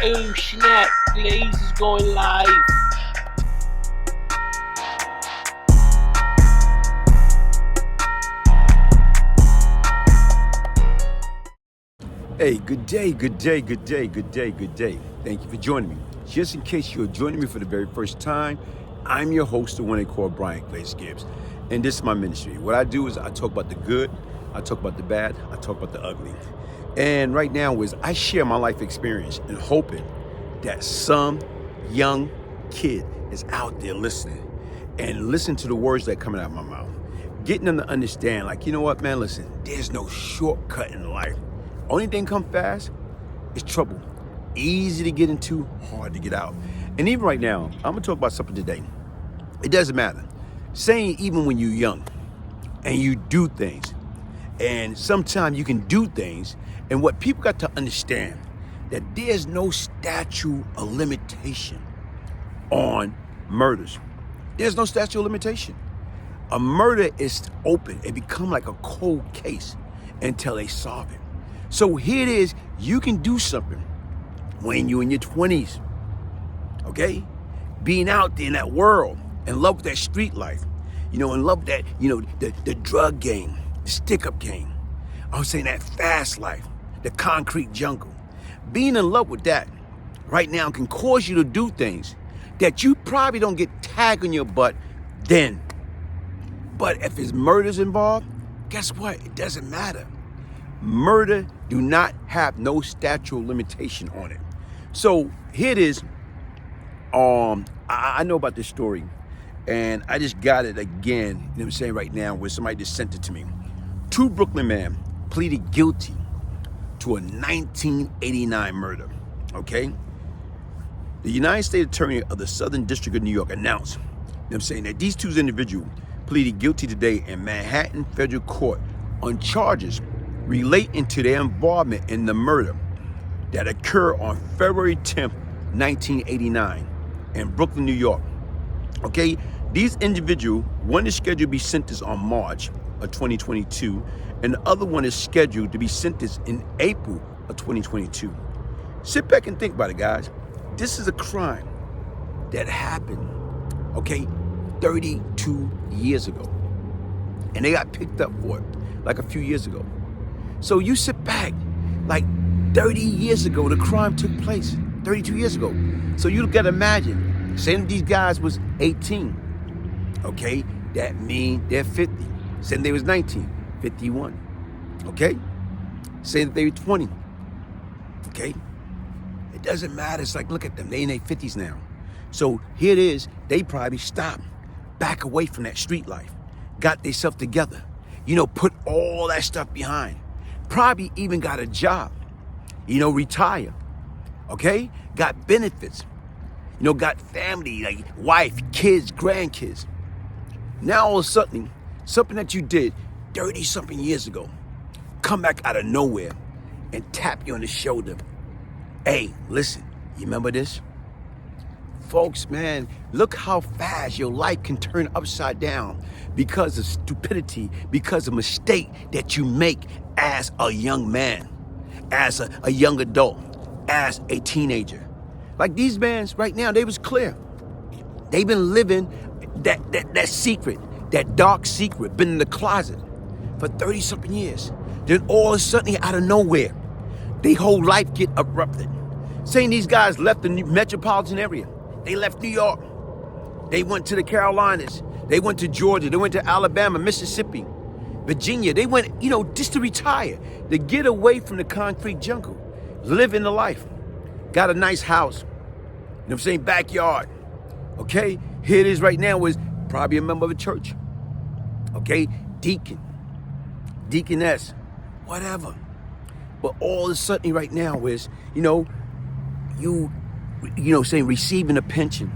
Oh snap, Glaze is going live. Hey, good day, good day, good day, good day, good day. Thank you for joining me. Just in case you're joining me for the very first time, I'm your host, the one they call Brian Glaze Gibbs. And this is my ministry. What I do is I talk about the good, I talk about the bad, I talk about the ugly. And right now is I share my life experience and hoping that some young kid is out there listening and listen to the words that coming out of my mouth. Getting them to understand, like, you know what, man, listen, there's no shortcut in life. Only thing come fast is trouble. Easy to get into, hard to get out. And even right now, I'm gonna talk about something today. It doesn't matter. Saying even when you're young and you do things, and sometimes you can do things, and what people got to understand, that there's no statute of limitation on murders. There's no statute of limitation. A murder is open. It become like a cold case until they solve it. So here it is, you can do something when you're in your 20s, okay? Being out there in that world, in love with that street life, in love with that, the drug game, the stick-up game. I'm saying that fast life, the concrete jungle. Being in love with that right now can cause you to do things that you probably don't get tagged on your butt then. But if it's murders involved, guess what? It doesn't matter. Murder do not have no statute of limitation on it. So here it is. I know about this story, and I just got it again, you know what I'm saying, right now, where somebody just sent it to me. Two Brooklyn men pleaded guilty to a 1989 murder, okay? The United States Attorney of the Southern District of New York announced, you know what I'm saying, that these two individuals pleaded guilty today in Manhattan Federal Court on charges relating to their involvement in the murder that occurred on February 10th, 1989 in Brooklyn, New York. Okay, these individuals, one is scheduled to be sentenced on March of 2022, and the other one is scheduled to be sentenced in April of 2022. Sit back and think about it, guys. This is a crime that happened, okay, 32 years ago. And they got picked up for it like a few years ago. So you sit back, like 30 years ago, the crime took place, 32 years ago. So you gotta imagine, saying these guys was 18, okay? That means they're 50. Saying they was 19, 51, okay? Saying that they were 20, okay? It doesn't matter, it's like, look at them, they in their 50s now. So here it is, they probably stopped, back away from that street life, got themselves together, put all that stuff behind. Probably even got a job, retire, okay? Got benefits, got family, like wife, kids, grandkids. Now all of a sudden, something that you did 30-something years ago, come back out of nowhere and tap you on the shoulder. Hey, listen, you remember this? Folks, man, look how fast your life can turn upside down because of stupidity, because of mistake that you make as a young man, as a young adult, as a teenager. Like these men right now, they was clear. They've been living that secret, that dark secret, been in the closet for 30-something years. Then all of a sudden, out of nowhere, their whole life get erupted. Saying these guys left the metropolitan area. They left New York. They went to the Carolinas. They went to Georgia. They went to Alabama, Mississippi, Virginia. They went, just to retire, to get away from the concrete jungle, live in the life. Got a nice house, backyard. Okay, here it is right now, is probably a member of a church. Okay, deacon, deaconess, whatever. But all of a sudden right now is, saying receiving a pension.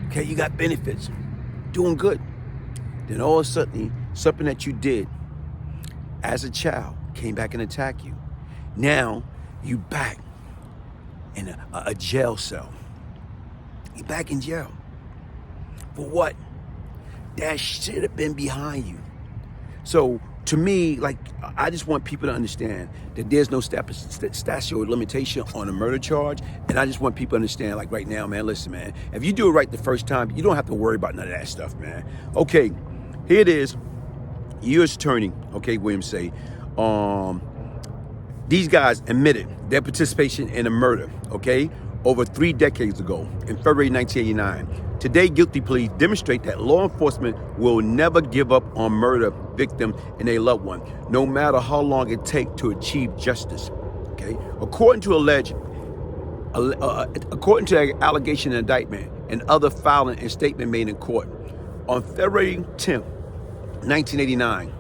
Okay, you got benefits, doing good. Then all of a sudden, something that you did as a child came back and attacked you. Now, you back in a jail cell. You back in jail. For what? That should have been behind you. So to me, like, I just want people to understand that there's no statute of limitation on a murder charge. And I just want people to understand, like, right now, man, listen, man, if you do it right the first time, you don't have to worry about none of that stuff, man. Okay, here it is. U.S. Attorney, okay, Williams say, these guys admitted their participation in a murder, okay, over 3 decades ago in February 1989. Today, guilty pleas demonstrate that law enforcement will never give up on murder victims and a loved one, no matter how long it takes to achieve justice. Okay, according to the allegation and indictment and other filing and statement made in court, on February 10th, 1989,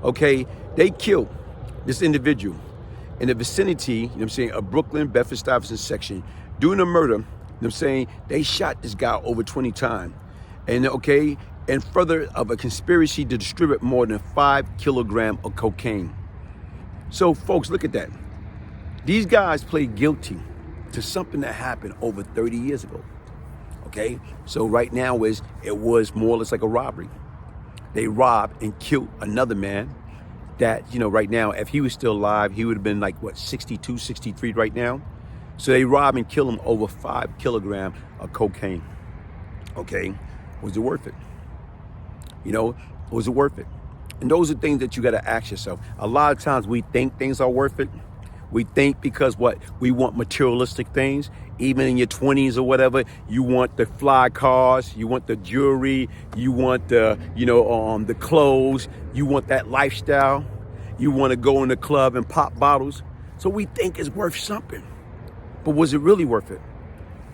okay, they killed this individual in the vicinity, you know what I'm saying, of Brooklyn, Bedford-Stuyvesant section. During the murder, you know what I'm saying, they shot this guy over 20 times. And okay, and further of a conspiracy to distribute more than 5 kilograms of cocaine. So folks, look at that. These guys plead guilty to something that happened over 30 years ago. Okay, so right now it was more or less like a robbery. They robbed and killed another man that, you know, right now, if he was still alive, he would have been like, what, 62, 63 right now? So they robbed and killed him over 5 kilograms of cocaine. Okay, was it worth it? You know, was it worth it? And those are things that you got to ask yourself. A lot of times we think things are worth it. We think because what? We want materialistic things. Even in your 20s or whatever, you want the fly cars, you want the jewelry, you want the, you know, the clothes, you want that lifestyle. You want to go in the club and pop bottles. So we think it's worth something. But was it really worth it?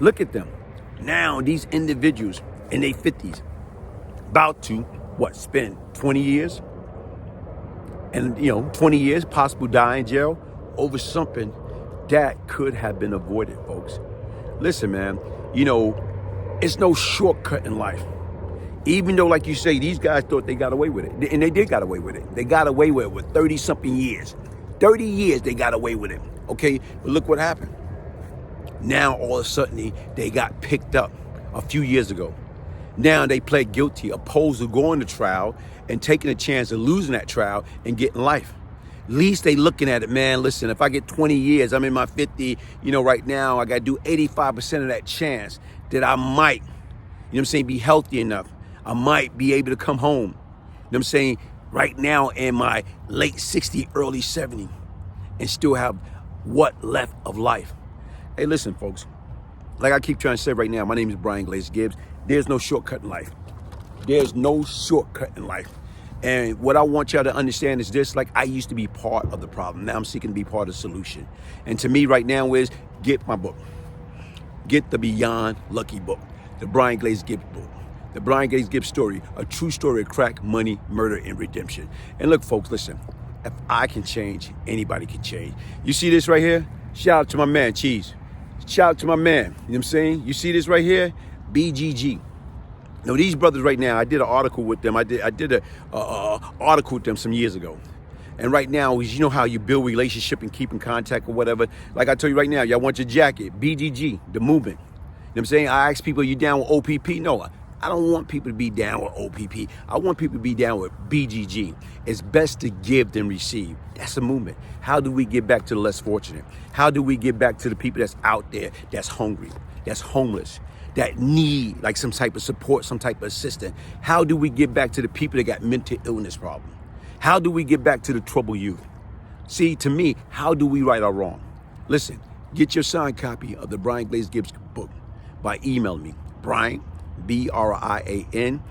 Look at them. Now these individuals in their 50s about to, what, spend 20 years? And, you know, 20 years, possible die in jail over something that could have been avoided, folks. Listen, man, you know, it's no shortcut in life. Even though, like you say, these guys thought they got away with it. And they did got away with it. They got away with it with 30-something years. 30 years they got away with it, okay? But look what happened. Now, all of a sudden, they got picked up a few years ago. Now they pled guilty, opposed to going to trial and taking a chance of losing that trial and getting life. At least they looking at it, man, listen, if I get 20 years, I'm in my 50, you know, right now, I got to do 85% of that chance that I might, you know what I'm saying, be healthy enough. I might be able to come home. You know what I'm saying? Right now in my late 60, early 70, and still have what left of life. Hey, listen, folks, like I keep trying to say right now, my name is Brian Glaze Gibbs. There's no shortcut in life. There's no shortcut in life. And what I want y'all to understand is this, like, I used to be part of the problem. Now I'm seeking to be part of the solution. And to me right now is, get my book. Get the Beyond Lucky book, the Brian Glaze Gibbs book. The Brian Glaze Gibbs story, a true story of crack, money, murder, and redemption. And look, folks, listen, if I can change, anybody can change. You see this right here? Shout out to my man, Cheese. Shout out to my man, you know what I'm saying? You see this right here? BGG. Now, these brothers right now, I did an article with them. I did a article with them some years ago. And right now, you know how you build relationship and keep in contact or whatever. Like I told you right now, y'all want your jacket, BGG, the movement. You know what I'm saying? I ask people, you down with OPP? No, I don't want people to be down with OPP. I want people to be down with BGG. It's best to give than receive. That's the movement. How do we get back to the less fortunate? How do we get back to the people that's out there, that's hungry, that's homeless, that need like some type of support, some type of assistance? How do we get back to the people that got mental illness problem? How do we get back to the troubled youth? See, to me, how do we right our wrong? Listen, get your signed copy of the Brian Glaze Gibbs book by emailing me, Brian, B-R-I-A-N,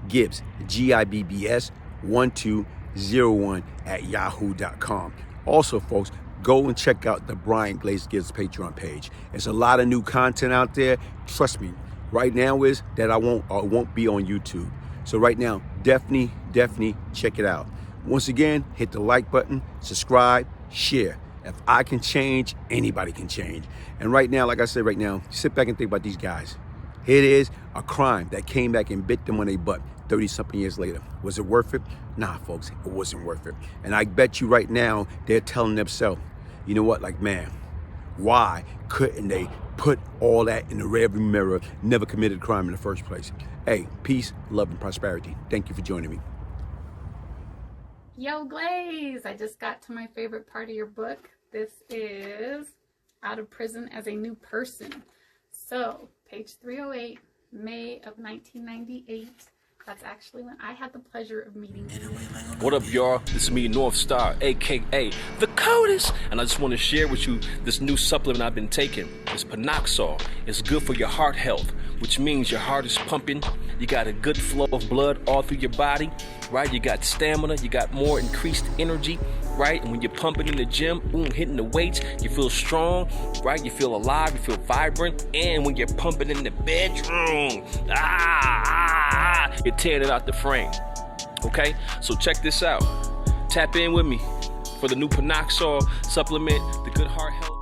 Gibbs, G-I-B-B-S, 1201 at yahoo.com. Also, folks, go and check out the Brian Glaze Gibbs Patreon page. There's a lot of new content out there. Trust me, right now is that I won't be on YouTube. So right now, definitely check it out. Once again, hit the like button, subscribe, share. If I can change, anybody can change. And right now, like I said, right now, sit back and think about these guys. Here it is, a crime that came back and bit them on their butt 30-something years later. Was it worth it? Nah, folks, it wasn't worth it. And I bet you right now, they're telling themselves, you know what, like, man, why couldn't they put all that in the rearview mirror, never committed a crime in the first place? Hey, peace, love, and prosperity. Thank you for joining me. Yo, Glaze! I just got to my favorite part of your book. This is Out of Prison as a New Person. So, page 308, May of 1998. That's actually when I had the pleasure of meeting you. What up, y'all? This is me, North Star, aka the Coldest, and I just want to share with you this new supplement I've been taking. It's Panoxol. It's good for your heart health, which means your heart is pumping. You got a good flow of blood all through your body, right? You got stamina. You got more increased energy, right? And when you're pumping in the gym, hitting the weights, you feel strong, right? You feel alive. You feel vibrant. And when you're pumping in the bedroom, you're tearing it out the frame. Okay, so check this out. Tap in with me for the new Panoxol supplement, the good heart health.